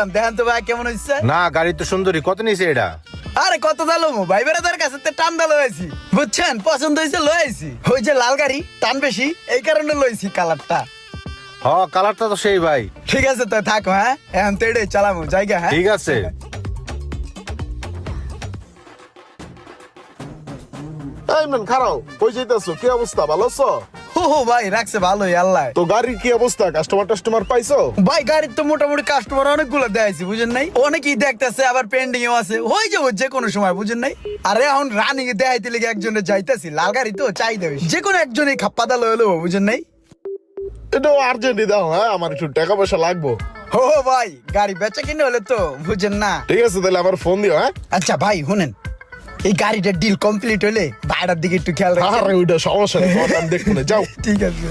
দিলাম, দেখেন তো ভাই কেমন হয়েছে। না গাড়ি তো সুন্দরী, কত নিছে এটা? আরে কত দালো ভাই বেড়াদার কাছে টান দালো হয়েছি, বুঝছেন? পছন্দ হয়েছে লয়েছি। ওই যে লাল গাড়ি টান বেশি, এই কারণে লইছি কালারটা। হ কালারটা তো সেই ভাই। ঠিক আছে তো থাকো, হ্যাঁ এখন তো এটাই চালামো জায়গা। হ্যাঁ ঠিক আছে। এই ম্যান খারাও, কই যাইতাছো? কি অবস্থা, ভালো আছো? হো ভাই রাখছে ভালোই আল্লাহ। তো গাড়ির কি অবস্থা, কাস্টমার পাইছো? ভাই গাড়ির তো মোটামুটি কাস্টমার অনেকগুলো দেখাইছি, বুঝেন নাই? অনেকেই দেখতেছে, আবার পেন্ডিং এও আছে, হয়ে যাবো যে কোনো সময়, বুঝেন নাই? আরে এখন রানিং এ দেখাইতে লেগে একজনে যাইতেছি, লাল গাড়ি তো চাহিদা বেশি, যে কোনো একজনই খাপ্পা দালো হলো, বুঝেন নাই? এটাও আর্জেন্টই দাও, হ্যাঁ আমার একটু টাকা পয়সা লাগবো। হো ভাই গাড়ি বেচা কিনে হলে তো, বুঝেন না? ঠিক আছে তাহলে আমার ফোন দিও। হ্যাঁ আচ্ছা ভাই শুনেন, এই গাড়িটার ডিল কমপ্লিট হলে বাইরের দিকে একটু খেয়াল রাখবেন। আরে ওইটা সমস্যা নেই, তোমার আমি দেখবো না, যাও। ঠিক আছে।